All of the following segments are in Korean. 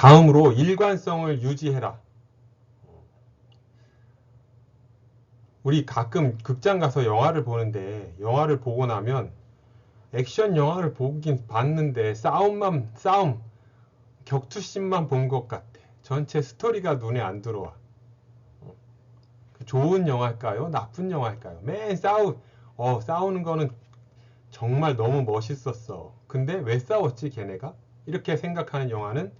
다음으로 일관성을 유지해라. 우리 가끔 극장 가서 영화를 보는데 영화를 보고 나면 액션 영화를 보긴 봤는데 싸움, 격투씬만 본 것 같아. 전체 스토리가 눈에 안 들어와. 좋은 영화일까요? 나쁜 영화일까요? 매일 싸우는 거는 정말 너무 멋있었어. 근데 왜 싸웠지, 걔네가? 이렇게 생각하는 영화는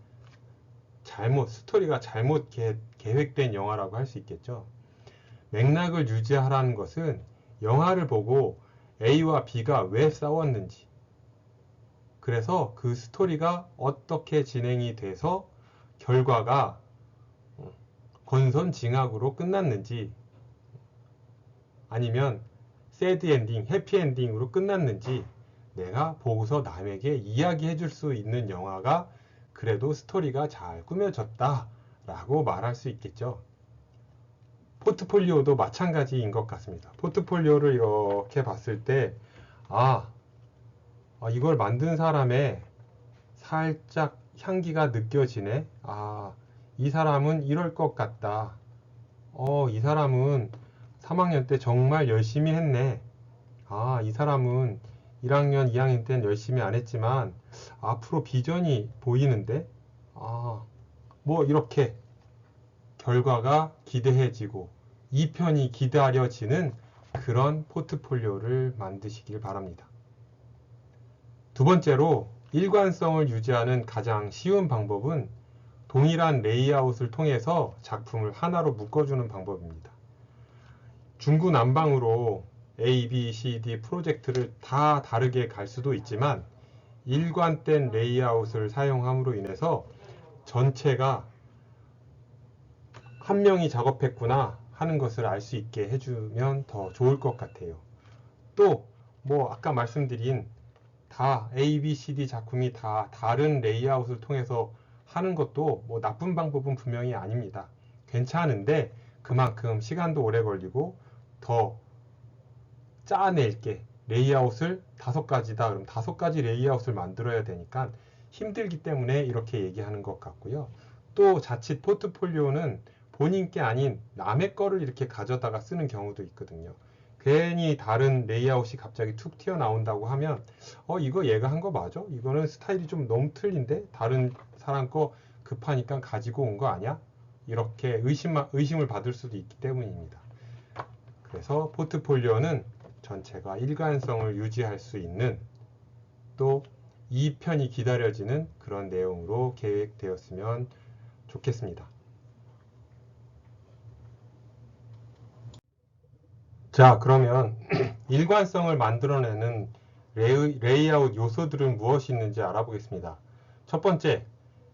스토리가 잘못 계획된 영화라고 할 수 있겠죠. 맥락을 유지하라는 것은 영화를 보고 A와 B가 왜 싸웠는지, 그래서 그 스토리가 어떻게 진행이 돼서 결과가 권선징악으로 끝났는지, 아니면 새드 엔딩, 해피 엔딩으로 끝났는지 내가 보고서 남에게 이야기해 줄 수 있는 영화가 그래도 스토리가 잘 꾸며졌다 라고 말할 수 있겠죠. 포트폴리오도 마찬가지인 것 같습니다. 포트폴리오를 이렇게 봤을 때 이걸 만든 사람의 살짝 향기가 느껴지네. 이 사람은 이럴 것 같다. 이 사람은 3학년 때 정말 열심히 했네. 이 사람은 1학년, 2학년 때는 열심히 안 했지만 앞으로 비전이 보이는데? 뭐 이렇게 결과가 기대해지고 2편이 기다려지는 그런 포트폴리오를 만드시길 바랍니다. 두 번째로 일관성을 유지하는 가장 쉬운 방법은 동일한 레이아웃을 통해서 작품을 하나로 묶어주는 방법입니다. 중구난방으로 A, B, C, D 프로젝트를 다 다르게 갈 수도 있지만 일관된 레이아웃을 사용함으로 인해서 전체가 한 명이 작업했구나 하는 것을 알 수 있게 해주면 더 좋을 것 같아요. 또 아까 말씀드린 다 A, B, C, D 작품이 다 다른 레이아웃을 통해서 하는 것도 나쁜 방법은 분명히 아닙니다. 괜찮은데 그만큼 시간도 오래 걸리고 더 짜낼게 레이아웃을 5가지다. 그럼 5가지 레이아웃을 만들어야 되니까 힘들기 때문에 이렇게 얘기하는 것 같고요. 또 자칫 포트폴리오는 본인 게 아닌 남의 거를 이렇게 가져다가 쓰는 경우도 있거든요. 괜히 다른 레이아웃이 갑자기 툭 튀어나온다고 하면 이거 얘가 한 거 맞아? 이거는 스타일이 좀 너무 틀린데? 다른 사람 거 급하니까 가지고 온 거 아니야? 이렇게 의심을 받을 수도 있기 때문입니다. 그래서 포트폴리오는 전체가 일관성을 유지할 수 있는 또 2편이 기다려지는 그런 내용으로 계획되었으면 좋겠습니다. 자, 그러면 일관성을 만들어내는 레이아웃 요소들은 무엇이 있는지 알아보겠습니다. 첫 번째,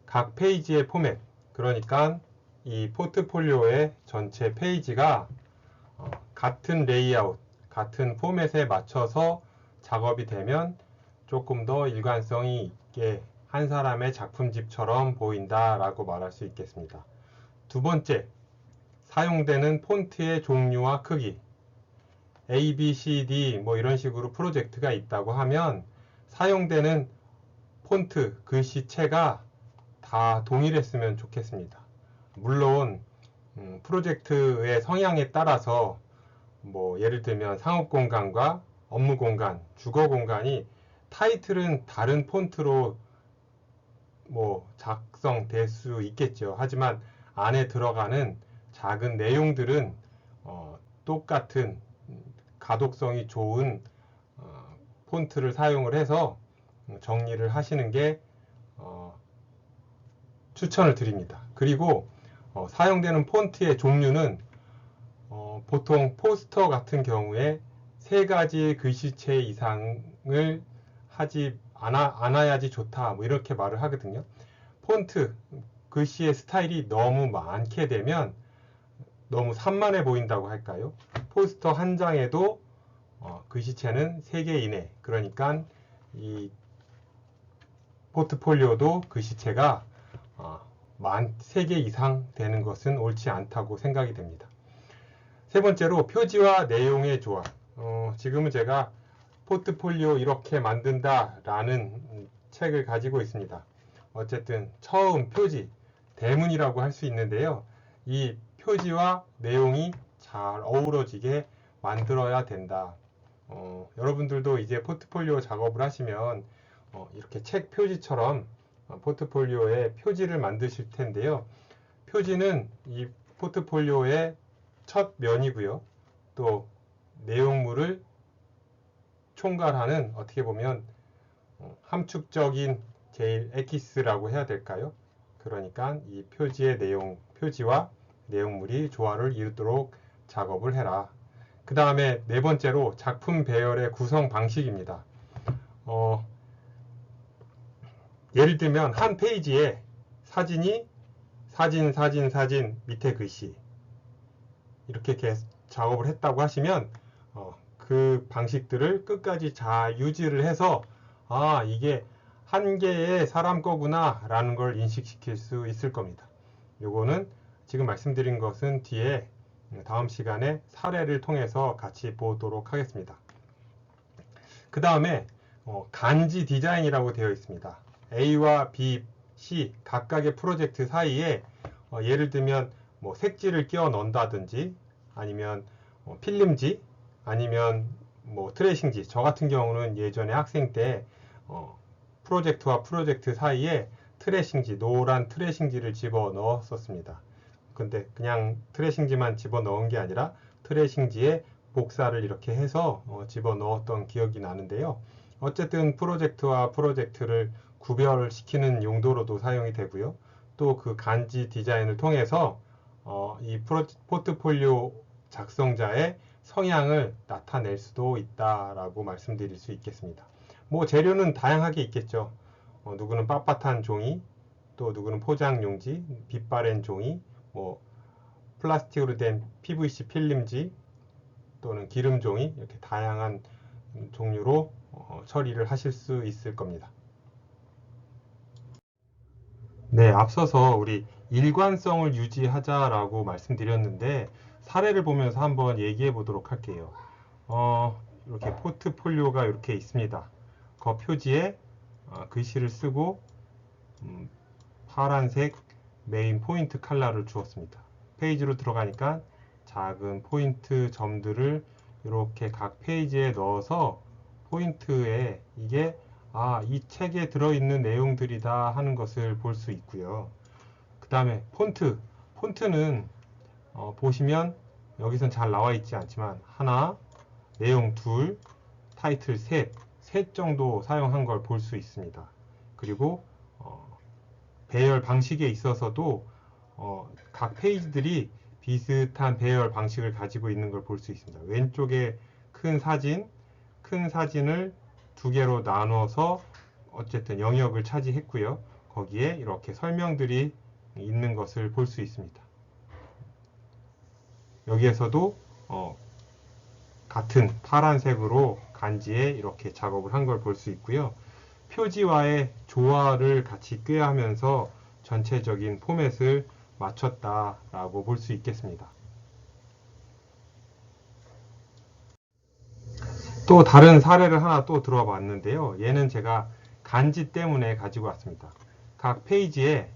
각 페이지의 포맷. 그러니까 이 포트폴리오의 전체 페이지가 같은 레이아웃, 같은 포맷에 맞춰서 작업이 되면 조금 더 일관성이 있게 한 사람의 작품집처럼 보인다라고 말할 수 있겠습니다. 두 번째, 사용되는 폰트의 종류와 크기. A, B, C, D 이런 식으로 프로젝트가 있다고 하면 사용되는 폰트, 글씨체가 다 동일했으면 좋겠습니다. 물론 프로젝트의 성향에 따라서 예를 들면 상업 공간과 업무 공간, 주거 공간이 타이틀은 다른 폰트로 작성될 수 있겠죠. 하지만 안에 들어가는 작은 내용들은 똑같은 가독성이 좋은 폰트를 사용을 해서 정리를 하시는 게 추천을 드립니다. 그리고 사용되는 폰트의 종류는 보통 포스터 같은 경우에 3가지 글씨체 이상을 하지 않아야지 좋다 이렇게 말을 하거든요. 폰트, 글씨의 스타일이 너무 많게 되면 너무 산만해 보인다고 할까요? 포스터 한 장에도 글씨체는 3개 이내. 그러니까 이 포트폴리오도 글씨체가 3개 이상 되는 것은 옳지 않다고 생각이 됩니다. 세 번째로 표지와 내용의 조합. 지금은 제가 포트폴리오 이렇게 만든다 라는 책을 가지고 있습니다. 어쨌든 처음 표지, 대문이라고 할 수 있는데요. 이 표지와 내용이 잘 어우러지게 만들어야 된다. 여러분들도 이제 포트폴리오 작업을 하시면 이렇게 책 표지처럼 포트폴리오에 표지를 만드실 텐데요. 표지는 이 포트폴리오의 첫 면이고요. 또 내용물을 총괄하는 어떻게 보면 함축적인 제일 엑기스라고 해야 될까요? 그러니까 이 표지의 표지와 내용물이 조화를 이루도록 작업을 해라. 그 다음에 네 번째로 작품 배열의 구성 방식입니다. 예를 들면 한 페이지에 사진이 사진 밑에 글씨 이렇게 작업을 했다고 하시면 그 방식들을 끝까지 잘 유지를 해서 이게 한 개의 사람 거구나 라는 걸 인식시킬 수 있을 겁니다. 요거는 지금 말씀드린 것은 뒤에 다음 시간에 사례를 통해서 같이 보도록 하겠습니다. 그 다음에 간지 디자인이라고 되어 있습니다. A와 B, C 각각의 프로젝트 사이에 예를 들면 뭐 색지를 끼워 넣는다든지 아니면 필름지 아니면 뭐 트레이싱지, 저 같은 경우는 예전에 학생 때 프로젝트와 프로젝트 사이에 트레이싱지, 노란 트레이싱지를 집어 넣었었습니다. 근데 그냥 트레이싱지만 집어 넣은 게 아니라 트레이싱지에 복사를 이렇게 해서 집어 넣었던 기억이 나는데요. 어쨌든 프로젝트와 프로젝트를 구별시키는 용도로도 사용이 되고요. 또 그 간지 디자인을 통해서 이 포트폴리오 작성자의 성향을 나타낼 수도 있다라고 말씀드릴 수 있겠습니다. 뭐 재료는 다양하게 있겠죠. 누구는 빳빳한 종이, 또 누구는 포장 용지, 빛 바랜 종이, 뭐 플라스틱으로 된 PVC 필름지 또는 기름 종이 이렇게 다양한 종류로 처리를 하실 수 있을 겁니다. 네, 앞서서 우리 일관성을 유지하자라고 말씀드렸는데 사례를 보면서 한번 얘기해 보도록 할게요. 이렇게 포트폴리오가 이렇게 있습니다. 그 표지에 글씨를 쓰고 파란색 메인 포인트 컬러를 주었습니다. 페이지로 들어가니까 작은 포인트 점들을 이렇게 각 페이지에 넣어서 포인트에 이게 이 책에 들어있는 내용들이다 하는 것을 볼 수 있고요. 그 다음에 폰트는 보시면 여기선 잘 나와 있지 않지만 하나, 내용 둘, 타이틀 셋 정도 사용한 걸 볼 수 있습니다. 그리고 배열 방식에 있어서도 각 페이지들이 비슷한 배열 방식을 가지고 있는 걸 볼 수 있습니다. 왼쪽에 큰 사진을 두 개로 나눠서 어쨌든 영역을 차지했고요. 거기에 이렇게 설명들이 있는 것을 볼 수 있습니다. 여기에서도 같은 파란색으로 간지에 이렇게 작업을 한 걸 볼 수 있고요. 표지와의 조화를 같이 꾀하면서 전체적인 포맷을 맞췄다라고 볼 수 있겠습니다. 또 다른 사례를 하나 또 들어와 봤는데요. 얘는 제가 간지 때문에 가지고 왔습니다. 각 페이지에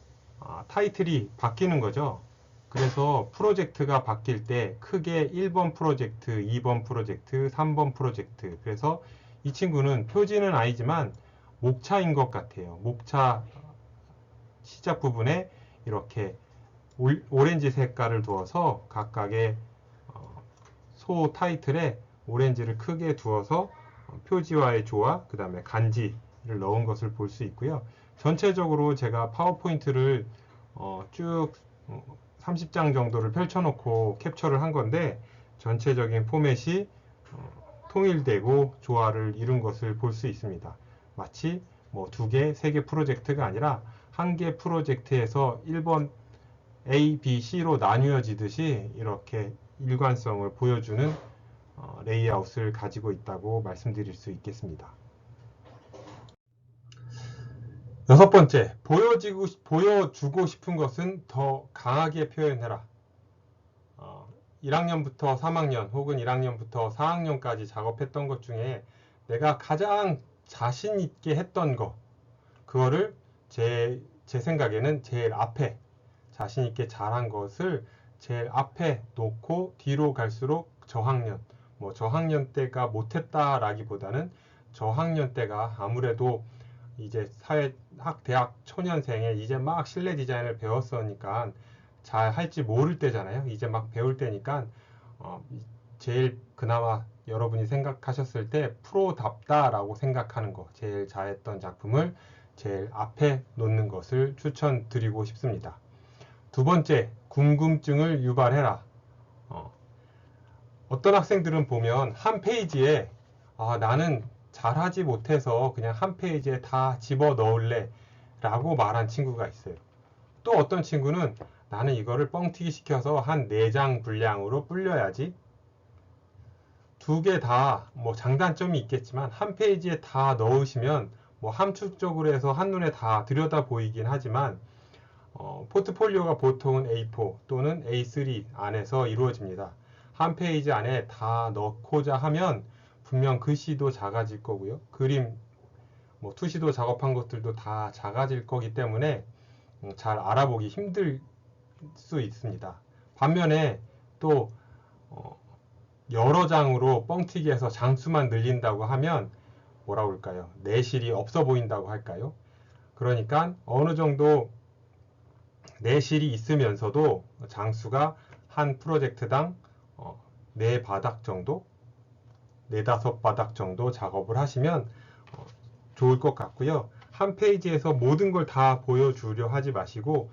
타이틀이 바뀌는 거죠. 그래서 프로젝트가 바뀔 때 크게 1번 프로젝트, 2번 프로젝트, 3번 프로젝트. 그래서 이 친구는 표지는 아니지만 목차인 것 같아요. 목차 시작 부분에 이렇게 오렌지 색깔을 두어서 각각의 소 타이틀에 오렌지를 크게 두어서 표지와의 조화, 그 다음에 간지를 넣은 것을 볼 수 있고요. 전체적으로 제가 파워포인트를 쭉 30장 정도를 펼쳐놓고 캡처를 한 건데 전체적인 포맷이 통일되고 조화를 이룬 것을 볼 수 있습니다. 마치 뭐 2개, 3개 프로젝트가 아니라 한 개 프로젝트에서 1번 A, B, C로 나뉘어지듯이 이렇게 일관성을 보여주는 레이아웃을 가지고 있다고 말씀드릴 수 있겠습니다. 여섯 번째, 보여주고 싶은 것은 더 강하게 표현해라. 1학년부터 3학년 혹은 1학년부터 4학년까지 작업했던 것 중에 내가 가장 자신 있게 했던 거, 그거를 제 생각에는 제일 앞에 자신 있게 잘한 것을 제일 앞에 놓고 뒤로 갈수록 저학년, 뭐 저학년 때가 못했다라기보다는 저학년 때가 아무래도 이제 대학 초년생에 이제 막 실내 디자인을 배웠으니까 잘 할지 모를 때잖아요. 이제 막 배울 때니까 제일 그나마 여러분이 생각하셨을 때 프로답다라고 생각하는 거, 제일 잘했던 작품을 제일 앞에 놓는 것을 추천드리고 싶습니다. 두 번째, 궁금증을 유발해라. 어떤 학생들은 보면 한 페이지에 나는 잘하지 못해서 그냥 한 페이지에 다 집어 넣을래 라고 말한 친구가 있어요. 또 어떤 친구는 나는 이거를 뻥튀기 시켜서 한 4장 분량으로 불려야지. 두 개 다 뭐 장단점이 있겠지만 한 페이지에 다 넣으시면 뭐 함축적으로 해서 한눈에 다 들여다 보이긴 하지만 포트폴리오가 보통은 A4 또는 A3 안에서 이루어집니다. 한 페이지 안에 다 넣고자 하면 분명 글씨도 작아질 거고요. 그림, 뭐 투시도 작업한 것들도 다 작아질 거기 때문에 잘 알아보기 힘들 수 있습니다. 반면에 또 여러 장으로 뻥튀기해서 장수만 늘린다고 하면 뭐라 그럴까요? 내실이 없어 보인다고 할까요? 그러니까 어느 정도 내실이 있으면서도 장수가 한 프로젝트당 4바닥 정도, 4~5바닥 정도 작업을 하시면 좋을 것 같고요. 한 페이지에서 모든 걸 다 보여주려 하지 마시고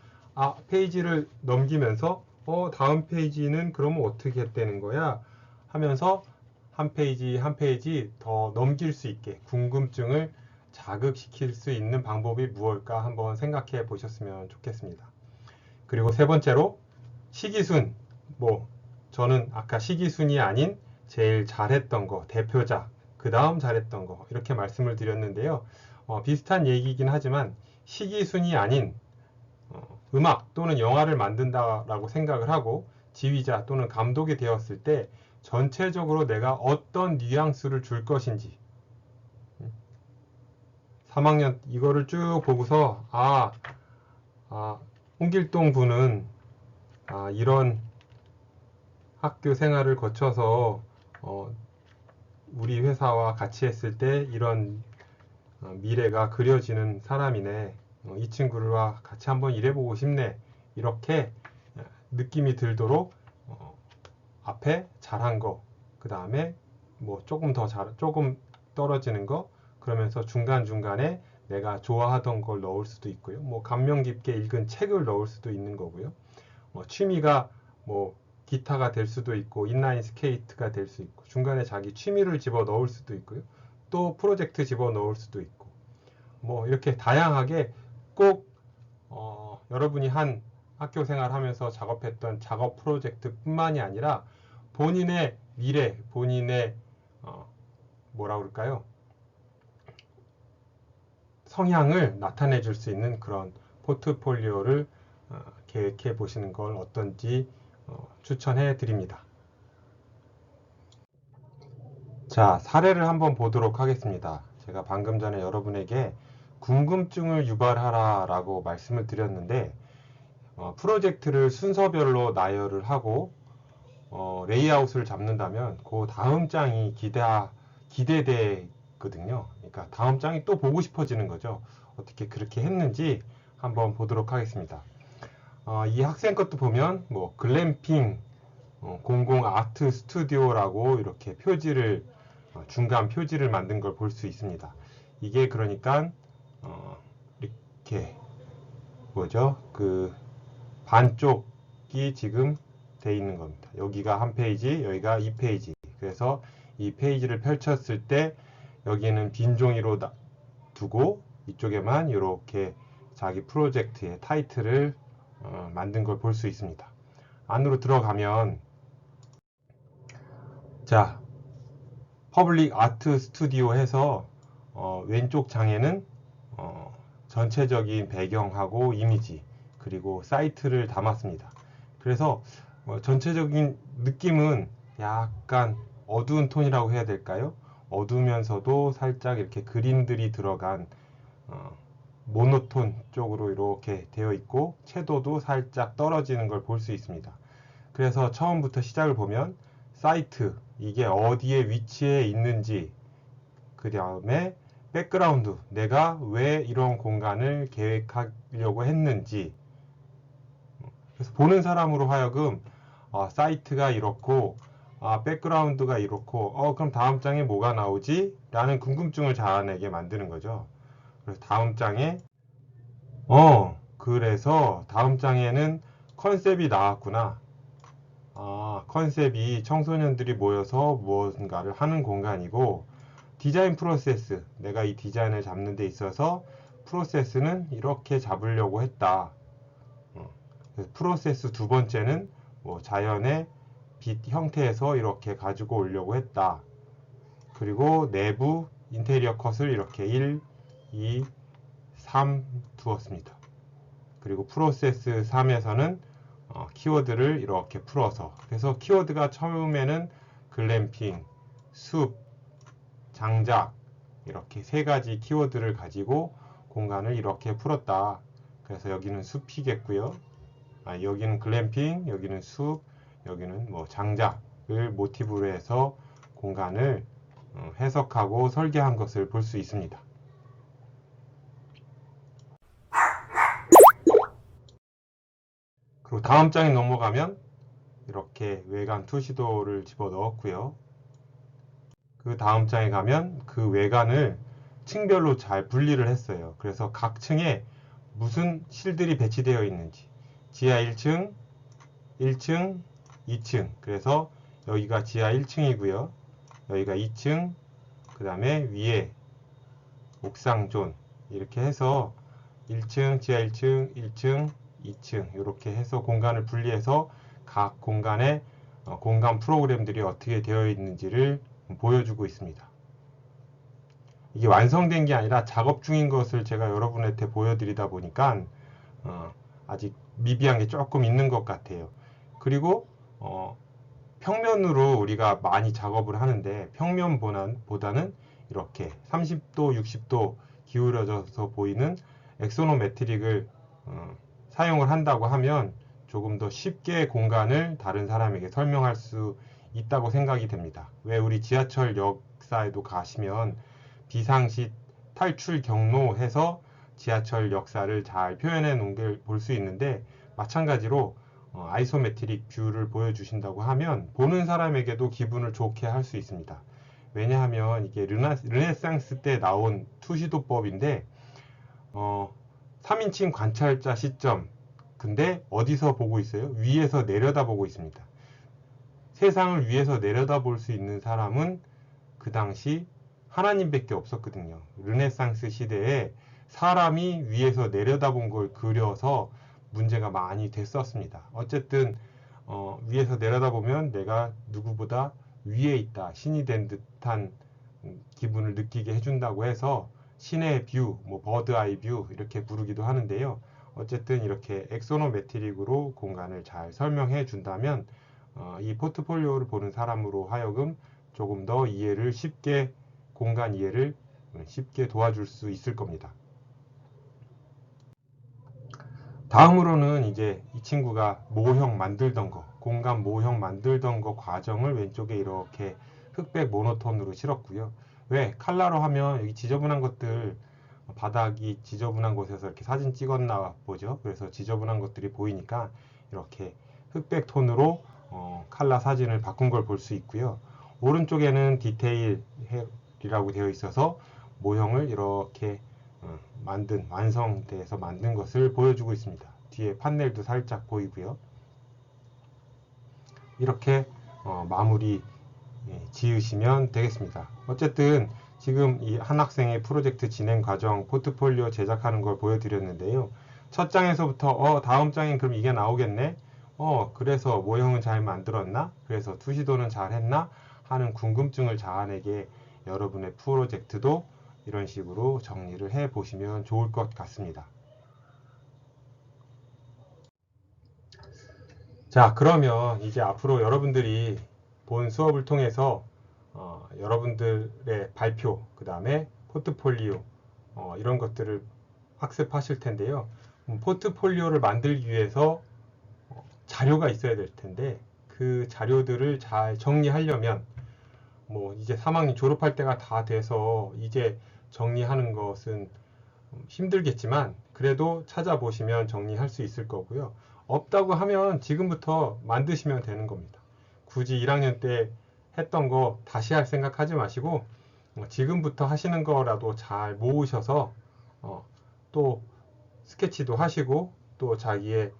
페이지를 넘기면서 다음 페이지는 그러면 어떻게 했다는 거야? 하면서 한 페이지 한 페이지 더 넘길 수 있게 궁금증을 자극시킬 수 있는 방법이 무엇일까 한번 생각해 보셨으면 좋겠습니다. 그리고 세 번째로 시기순, 저는 아까 시기순이 아닌 제일 잘했던 거, 대표작, 그 다음 잘했던 거 이렇게 말씀을 드렸는데요. 비슷한 얘기이긴 하지만 시기순이 아닌 음악 또는 영화를 만든다라고 생각을 하고 지휘자 또는 감독이 되었을 때 전체적으로 내가 어떤 뉘앙스를 줄 것인지 3학년 이거를 쭉 보고서 홍길동 군은 이런 학교 생활을 거쳐서 우리 회사와 같이 했을 때 이런 미래가 그려지는 사람이네. 이 친구와 같이 한번 일해보고 싶네. 이렇게 느낌이 들도록 앞에 잘한 거, 그 다음에 조금 떨어지는 거, 그러면서 중간중간에 내가 좋아하던 걸 넣을 수도 있고요. 감명 깊게 읽은 책을 넣을 수도 있는 거고요. 취미가 기타가 될 수도 있고 인라인 스케이트가 될 수 있고 중간에 자기 취미를 집어 넣을 수도 있고요. 또 프로젝트 집어 넣을 수도 있고 이렇게 다양하게 꼭 여러분이 한 학교 생활하면서 작업했던 작업 프로젝트 뿐만이 아니라 본인의 미래, 본인의 뭐라 그럴까요? 성향을 나타내 줄 수 있는 그런 포트폴리오를 계획해 보시는 걸 어떤지 추천해 드립니다. 자, 사례를 한번 보도록 하겠습니다. 제가 방금 전에 여러분에게 궁금증을 유발하라 라고 말씀을 드렸는데 프로젝트를 순서별로 나열을 하고 레이아웃을 잡는다면 그 다음 장이 기대되거든요. 그러니까 다음 장이 또 보고 싶어지는 거죠. 어떻게 그렇게 했는지 한번 보도록 하겠습니다. 이 학생 것도 보면 글램핑 공공 아트 스튜디오라고 이렇게 표지를 중간 표지를 만든 걸 볼 수 있습니다. 이게 그러니까 이렇게 그 반쪽이 지금 돼 있는 겁니다. 여기가 한 페이지, 여기가 2페이지. 그래서 이 페이지를 펼쳤을 때 여기는 빈 종이로 두고 이쪽에만 이렇게 자기 프로젝트의 타이틀을 만든 걸 볼 수 있습니다. 안으로 들어가면 자, 퍼블릭 아트 스튜디오 해서 왼쪽 장에는 전체적인 배경하고 이미지 그리고 사이트를 담았습니다. 그래서 전체적인 느낌은 약간 어두운 톤이라고 해야 될까요? 어두우면서도 살짝 이렇게 그림들이 들어간 모노톤 쪽으로 이렇게 되어 있고 채도도 살짝 떨어지는 걸 볼 수 있습니다. 그래서 처음부터 시작을 보면 사이트, 이게 어디에 위치해 있는지, 그 다음에 백그라운드, 내가 왜 이런 공간을 계획하려고 했는지, 그래서 보는 사람으로 하여금 사이트가 이렇고 백그라운드가 이렇고 그럼 다음 장에 뭐가 나오지? 라는 궁금증을 자아내게 만드는 거죠. 그래서 다음 장에 그래서 다음 장에는 컨셉이 나왔구나. 컨셉이 청소년들이 모여서 무언가를 하는 공간이고, 디자인 프로세스, 내가 이 디자인을 잡는 데 있어서 프로세스는 이렇게 잡으려고 했다. 프로세스 두 번째는 뭐 자연의 빛 형태에서 이렇게 가지고 오려고 했다. 그리고 내부 인테리어 컷을 이렇게 1, 2, 3 두었습니다. 그리고 프로세스 3에서는 키워드를 이렇게 풀어서, 그래서 키워드가 처음에는 글램핑, 숲, 장작, 이렇게 세 가지 키워드를 가지고 공간을 이렇게 풀었다. 그래서 여기는 숲이겠고요. 여기는 글램핑, 여기는 숲, 여기는 뭐 장작을 모티브로 해서 공간을 해석하고 설계한 것을 볼 수 있습니다. 그리고 다음 장에 넘어가면 이렇게 외관 투시도를 집어 넣었고요. 그 다음 장에 가면 그 외관을 층별로 잘 분리를 했어요. 그래서 각 층에 무슨 실들이 배치되어 있는지, 지하 1층, 1층, 2층, 그래서 여기가 지하 1층이고요. 여기가 2층, 그 다음에 위에 옥상 존, 이렇게 해서 1층, 지하 1층, 1층, 2층 이렇게 해서 공간을 분리해서 각 공간에 공간 프로그램들이 어떻게 되어 있는지를 보여주고 있습니다. 이게 완성된 게 아니라 작업 중인 것을 제가 여러분한테 보여드리다 보니까 아직 미비한 게 조금 있는 것 같아요. 그리고 평면으로 우리가 많이 작업을 하는데 평면보다는 이렇게 30도, 60도 기울어져서 보이는 엑소노메트릭을 사용을 한다고 하면 조금 더 쉽게 공간을 다른 사람에게 설명할 수 있다고 생각이 됩니다. 왜 우리 지하철 역사에도 가시면 비상시 탈출 경로 해서 지하철 역사를 잘 표현해 놓은 걸 볼 수 있는데, 마찬가지로 아이소메트릭 뷰를 보여주신다고 하면 보는 사람에게도 기분을 좋게 할 수 있습니다. 왜냐하면 이게 르네상스 때 나온 투시도법인데 3인칭 관찰자 시점, 근데 어디서 보고 있어요? 위에서 내려다 보고 있습니다. 세상을 위에서 내려다 볼 수 있는 사람은 그 당시 하나님밖에 없었거든요. 르네상스 시대에 사람이 위에서 내려다본 걸 그려서 문제가 많이 됐었습니다. 어쨌든 위에서 내려다보면 내가 누구보다 위에 있다, 신이 된 듯한 기분을 느끼게 해준다고 해서 신의 뷰, 뭐 버드 아이 뷰 이렇게 부르기도 하는데요. 어쨌든 이렇게 엑소노메트릭으로 공간을 잘 설명해 준다면 이 포트폴리오를 보는 사람으로 하여금 조금 더 공간 이해를 쉽게 도와줄 수 있을 겁니다. 다음으로는 이제 이 친구가 모형 만들던 거, 공간 모형 만들던 거 과정을 왼쪽에 이렇게 흑백 모노톤으로 실었고요. 왜? 칼라로 하면 여기 지저분한 것들, 바닥이 지저분한 곳에서 이렇게 사진 찍었나 보죠. 그래서 지저분한 것들이 보이니까 이렇게 흑백 톤으로 칼라 사진을 바꾼 걸 볼 수 있고요. 오른쪽에는 디테일이라고 되어 있어서 모형을 이렇게 완성돼서 만든 것을 보여주고 있습니다. 뒤에 판넬도 살짝 보이고요. 이렇게 마무리 지으시면 되겠습니다. 어쨌든 지금 이 한 학생의 프로젝트 진행 과정, 포트폴리오 제작하는 걸 보여드렸는데요. 첫 장에서부터 다음 장엔 그럼 이게 나오겠네? 그래서 모형은 잘 만들었나? 그래서 투시도는 잘 했나? 하는 궁금증을 자아내게 여러분의 프로젝트도 이런 식으로 정리를 해 보시면 좋을 것 같습니다. 자, 그러면 이제 앞으로 여러분들이 본 수업을 통해서 여러분들의 발표, 그 다음에 포트폴리오 이런 것들을 학습하실 텐데요. 포트폴리오를 만들기 위해서 자료가 있어야 될 텐데 그 자료들을 잘 정리하려면 뭐 이제 3학년 졸업할 때가 다 돼서 이제 정리하는 것은 힘들겠지만 그래도 찾아보시면 정리할 수 있을 거고요. 없다고 하면 지금부터 만드시면 되는 겁니다. 굳이 1학년 때 했던 거 다시 할 생각하지 마시고 지금부터 하시는 거라도 잘 모으셔서 또 스케치도 하시고 또 자기의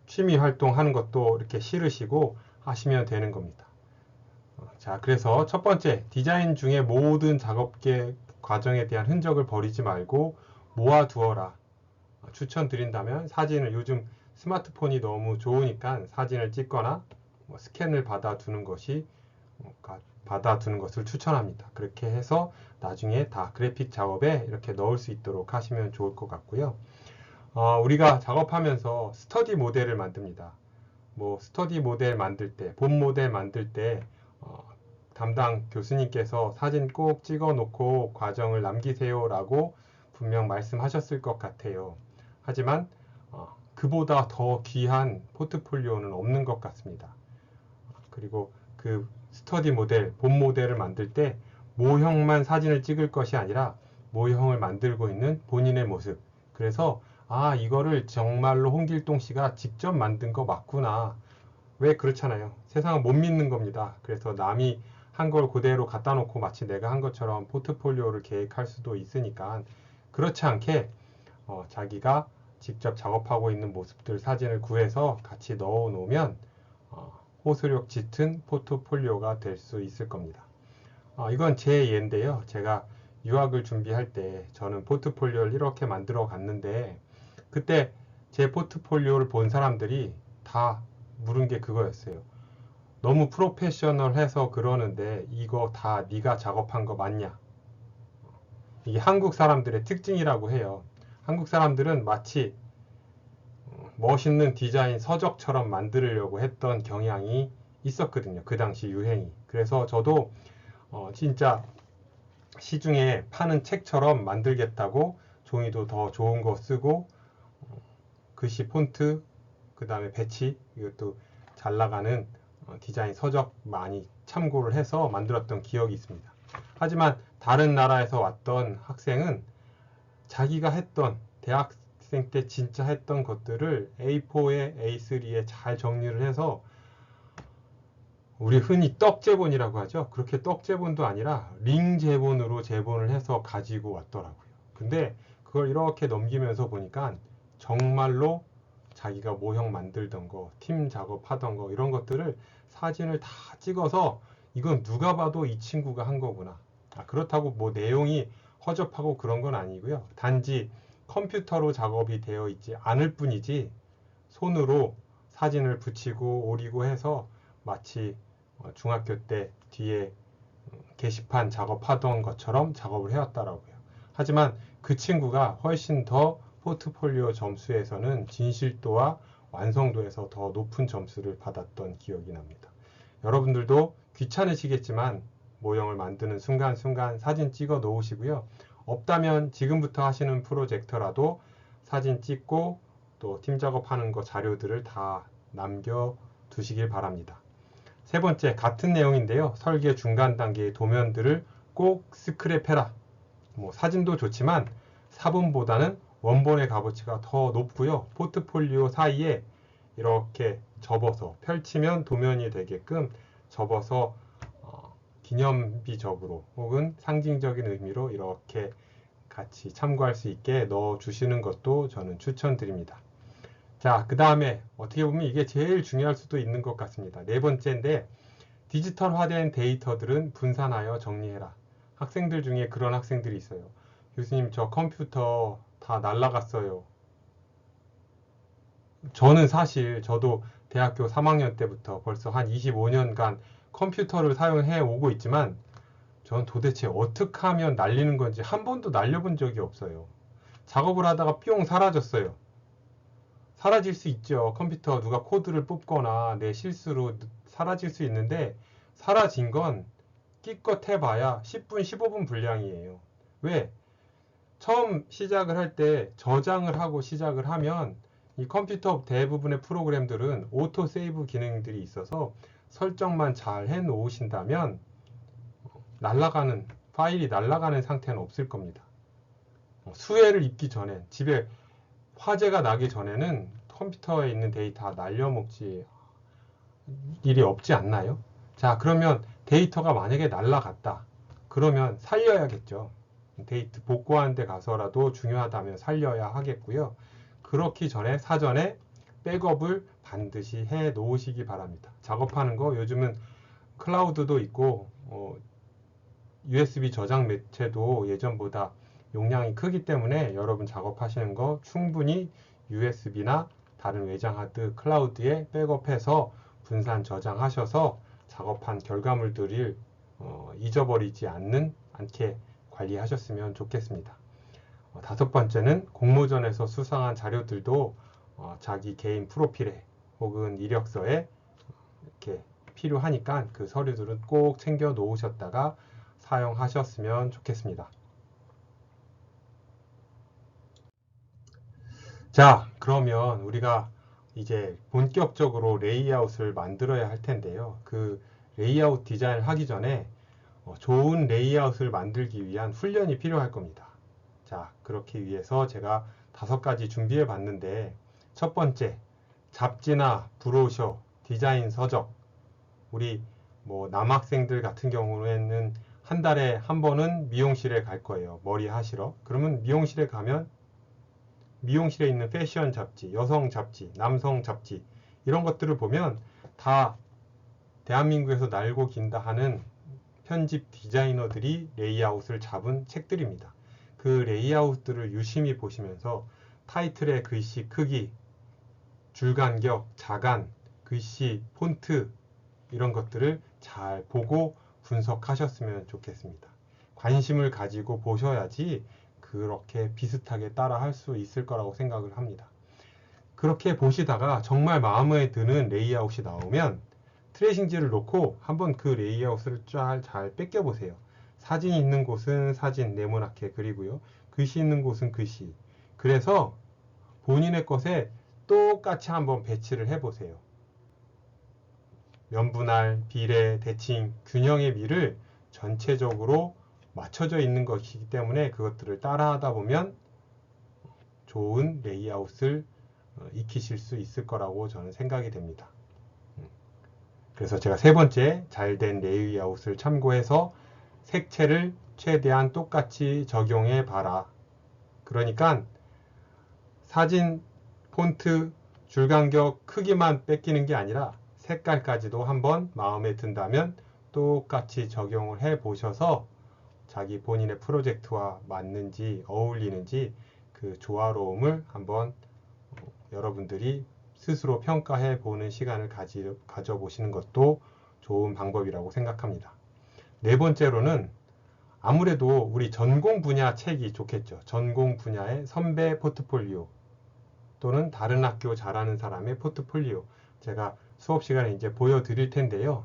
취미 활동하는 것도 이렇게 실으시고 하시면 되는 겁니다. 자, 그래서 첫 번째, 디자인 중에 모든 작업계 과정에 대한 흔적을 버리지 말고 모아두어라. 추천드린다면 사진을 요즘 스마트폰이 너무 좋으니까 사진을 찍거나 스캔을 받아두는 것을 추천합니다. 그렇게 해서 나중에 다 그래픽 작업에 이렇게 넣을 수 있도록 하시면 좋을 것 같고요. 우리가 작업하면서 스터디 모델을 만듭니다. 스터디 모델 만들 때, 본 모델 만들 때 담당 교수님께서 사진 꼭 찍어 놓고 과정을 남기세요 라고 분명 말씀하셨을 것 같아요. 하지만 그보다 더 귀한 포트폴리오는 없는 것 같습니다. 그리고 그 스터디 모델, 본 모델을 만들 때 모형만 사진을 찍을 것이 아니라 모형을 만들고 있는 본인의 모습. 그래서 이거를 정말로 홍길동 씨가 직접 만든 거 맞구나. 왜 그렇잖아요. 세상은 못 믿는 겁니다. 그래서 남이 한 걸 그대로 갖다 놓고 마치 내가 한 것처럼 포트폴리오를 계획할 수도 있으니까 그렇지 않게 자기가 직접 작업하고 있는 모습들 사진을 구해서 같이 넣어 놓으면 호소력 짙은 포트폴리오가 될 수 있을 겁니다. 이건 제 예인데요. 제가 유학을 준비할 때 저는 포트폴리오를 이렇게 만들어 갔는데 그때 제 포트폴리오를 본 사람들이 다 물은 게 그거였어요. 너무 프로페셔널해서 그러는데 이거 다 네가 작업한 거 맞냐? 이게 한국 사람들의 특징이라고 해요. 한국 사람들은 마치 멋있는 디자인 서적처럼 만들려고 했던 경향이 있었거든요. 그 당시 유행이. 그래서 저도 진짜 시중에 파는 책처럼 만들겠다고 종이도 더 좋은 거 쓰고 글씨 폰트 그 다음에 배치 이것도 잘 나가는 디자인 서적 많이 참고를 해서 만들었던 기억이 있습니다. 하지만 다른 나라에서 왔던 학생은 자기가 했던 대학생 때 진짜 했던 것들을 A4에 A3에 잘 정리를 해서 우리 흔히 떡제본이라고 하죠. 그렇게 떡제본도 아니라 링제본으로 제본을 해서 가지고 왔더라고요. 근데 그걸 이렇게 넘기면서 보니까 정말로 자기가 모형 만들던 거, 팀 작업하던 거 이런 것들을 사진을 다 찍어서 이건 누가 봐도 이 친구가 한 거구나. 그렇다고 내용이 허접하고 그런 건 아니고요. 단지 컴퓨터로 작업이 되어 있지 않을 뿐이지 손으로 사진을 붙이고 오리고 해서 마치 중학교 때 뒤에 게시판 작업하던 것처럼 작업을 해왔더라고요. 하지만 그 친구가 훨씬 더 포트폴리오 점수에서는 진실도와 완성도에서 더 높은 점수를 받았던 기억이 납니다. 여러분들도 귀찮으시겠지만 모형을 만드는 순간순간 사진 찍어 놓으시고요. 없다면 지금부터 하시는 프로젝터라도 사진 찍고 또 팀 작업하는 거 자료들을 다 남겨 두시길 바랍니다. 세 번째, 같은 내용인데요. 설계 중간 단계의 도면들을 꼭 스크랩해라. 사진도 좋지만 사본보다는 원본의 값어치가 더 높고요. 포트폴리오 사이에 이렇게 접어서 펼치면 도면이 되게끔 접어서 기념비적으로 혹은 상징적인 의미로 이렇게 같이 참고할 수 있게 넣어 주시는 것도 저는 추천드립니다. 자, 그 다음에 어떻게 보면 이게 제일 중요할 수도 있는 것 같습니다. 네 번째인데 디지털화된 데이터들은 분산하여 정리해라. 학생들 중에 그런 학생들이 있어요. 교수님, 저 컴퓨터 다 날라갔어요. 저는 사실 저도 대학교 3학년 때부터 벌써 한 25년간 컴퓨터를 사용해 오고 있지만 전 도대체 어떻게 하면 날리는 건지 한 번도 날려본 적이 없어요. 작업을 하다가 뿅 사라졌어요. 사라질 수 있죠. 컴퓨터 누가 코드를 뽑거나 내 실수로 사라질 수 있는데 사라진 건 끼껏 해봐야 10분, 15분 분량이에요. 왜? 처음 시작을 할 때 저장을 하고 시작을 하면 이 컴퓨터 대부분의 프로그램들은 오토 세이브 기능들이 있어서 설정만 잘 해 놓으신다면 날아가는 파일이 날아가는 상태는 없을 겁니다. 수혜를 입기 전에 집에 화재가 나기 전에는 컴퓨터에 있는 데이터 날려먹지 일이 없지 않나요? 자, 그러면 데이터가 만약에 날아갔다. 그러면 살려야겠죠. 데이터 복구하는 데 가서라도 중요하다면 살려야 하겠고요. 그렇기 전에 사전에 백업을 반드시 해 놓으시기 바랍니다. 작업하는 거 요즘은 클라우드도 있고 USB 저장 매체도 예전보다 용량이 크기 때문에 여러분 작업하시는 거 충분히 USB나 다른 외장 하드 클라우드에 백업해서 분산 저장하셔서 작업한 결과물들을 잊어버리지 않게 관리하셨으면 좋겠습니다. 다섯 번째는 공모전에서 수상한 자료들도 자기 개인 프로필에 혹은 이력서에 이렇게 필요하니까 그 서류들은 꼭 챙겨 놓으셨다가 사용하셨으면 좋겠습니다. 자, 그러면 우리가 이제 본격적으로 레이아웃을 만들어야 할 텐데요. 그 레이아웃 디자인을 하기 전에 좋은 레이아웃을 만들기 위한 훈련이 필요할 겁니다. 자, 그렇기 위해서 제가 5가지 준비해 봤는데 첫 번째, 잡지나 브로셔, 디자인 서적. 우리 남학생들 같은 경우에는 한 달에 한 번은 미용실에 갈 거예요. 머리 하시러. 그러면 미용실에 가면 미용실에 있는 패션 잡지, 여성 잡지, 남성 잡지 이런 것들을 보면 다 대한민국에서 날고 긴다 하는 편집 디자이너들이 레이아웃을 잡은 책들입니다. 그 레이아웃들을 유심히 보시면서 타이틀의 글씨 크기, 줄간격, 자간, 글씨, 폰트 이런 것들을 잘 보고 분석하셨으면 좋겠습니다. 관심을 가지고 보셔야지 그렇게 비슷하게 따라 할 수 있을 거라고 생각을 합니다. 그렇게 보시다가 정말 마음에 드는 레이아웃이 나오면 트레이싱지를 놓고 한번 그 레이아웃을 잘 뺏겨 보세요. 사진이 있는 곳은 사진 네모나게 그리고요. 글씨 있는 곳은 글씨. 그래서 본인의 것에 똑같이 한번 배치를 해보세요. 면분할, 비례, 대칭, 균형의 미를 전체적으로 맞춰져 있는 것이기 때문에 그것들을 따라하다 보면 좋은 레이아웃을 익히실 수 있을 거라고 저는 생각이 됩니다. 그래서 제가 세 번째, 잘된 레이아웃을 참고해서 색채를 최대한 똑같이 적용해 봐라. 그러니까 사진, 폰트, 줄간격, 크기만 뺏기는 게 아니라 색깔까지도 한번 마음에 든다면 똑같이 적용을 해 보셔서 자기 본인의 프로젝트와 맞는지 어울리는지 그 조화로움을 한번 여러분들이 스스로 평가해 보는 시간을 가져보시는 것도 좋은 방법이라고 생각합니다. 네 번째로는 아무래도 우리 전공 분야 책이 좋겠죠. 전공 분야의 선배 포트폴리오 또는 다른 학교 잘하는 사람의 포트폴리오 제가 수업 시간에 이제 보여드릴 텐데요.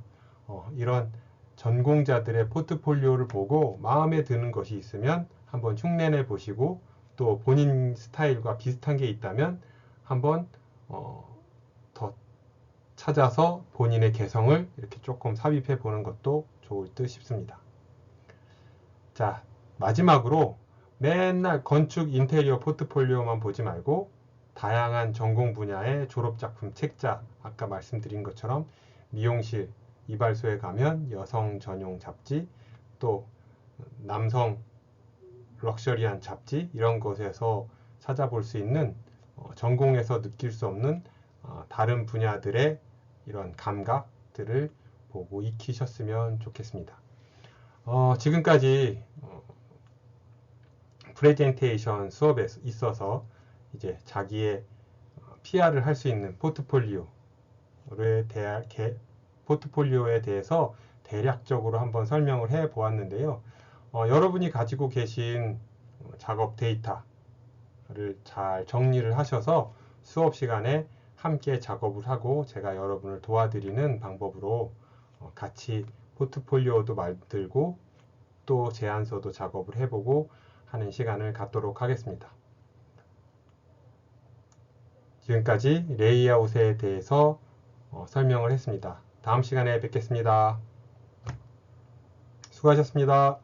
이런 전공자들의 포트폴리오를 보고 마음에 드는 것이 있으면 한번 흉내내 보시고 또 본인 스타일과 비슷한 게 있다면 한번 더 찾아서 본인의 개성을 이렇게 조금 삽입해 보는 것도 좋을 듯 싶습니다. 자, 마지막으로 맨날 건축 인테리어 포트폴리오만 보지 말고 다양한 전공 분야의 졸업작품 책자, 아까 말씀드린 것처럼 미용실, 이발소에 가면 여성 전용 잡지, 또 남성 럭셔리한 잡지 이런 곳에서 찾아볼 수 있는 전공에서 느낄 수 없는 다른 분야들의 이런 감각들을 보고 익히셨으면 좋겠습니다. 지금까지 프레젠테이션 수업에 있어서 이제 자기의 PR을 할 수 있는 포트폴리오에 대해서 대략적으로 한번 설명을 해 보았는데요. 여러분이 가지고 계신 작업 데이터를 잘 정리를 하셔서 수업 시간에 함께 작업을 하고 제가 여러분을 도와드리는 방법으로 같이 포트폴리오도 만들고 또 제안서도 작업을 해보고 하는 시간을 갖도록 하겠습니다. 지금까지 레이아웃에 대해서 설명을 했습니다. 다음 시간에 뵙겠습니다. 수고하셨습니다.